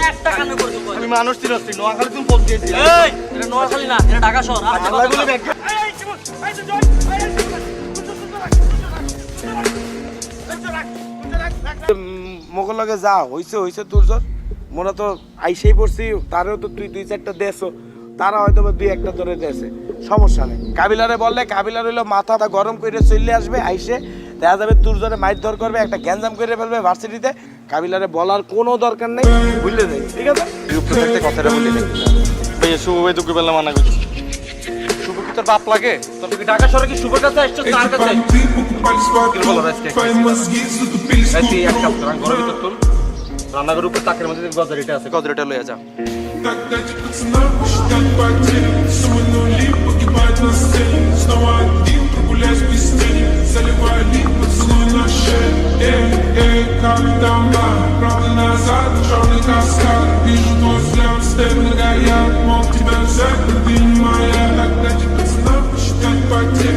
একটা কানে করে দেব আমি মানুষ চিনছি নোয়াখালী তুমি ফোন দিয়েছি এই এটা নোয়াখালী না এটা ঢাকা শহর আচ্ছা আল্লাহ বলে ব্যাগ এই জীবন এই জয় মোগল লগে যা হইছে তোর জোর মোরা তো আইসেই পড়ছি তারেও তো তুই 2-4টা দেছো তারা হয়তো বা 2-1টা ধরে দেছে সমস্যা নেই কাবিলারে বললে কাবিলার হইলো মাথাটা গরম করে চলে আসবে আইসে দেখা যাবে তোর জোরে মাইর ধর করবে একটা গ্যাঞ্জাম করে ফেলবে ভার্সিটিতে কাবিলারে বলার কোনো দরকার নেই ভুলে যাই ঠিক আছে তুই উপরে কথাটা বলি দেখি ভাই শুভ ভাই তোকে বেলা মানা করছি শুভ কি তোর বাপ লাগে তোর কি ঢাকা শহরে কি শুভর কাছে আসছো তার কাছে কি বলো আজকে এই এক কাপ রান ঘরের ভিতর তুল রান্নাঘরের উপর তাকের মধ্যে গজরিটা আছে গজরিটা লইয়া যা Тогда пацана посчитать потери Сумму лип, погибать на сцене Снова один, прогуляюсь без тени Заливаю лип, поцелуй на шею как там надо Правда назад, черный каскад Вижу твой взгляд, степно горят Мог тебя взять, но ты не моя Тогда пацана посчитать потери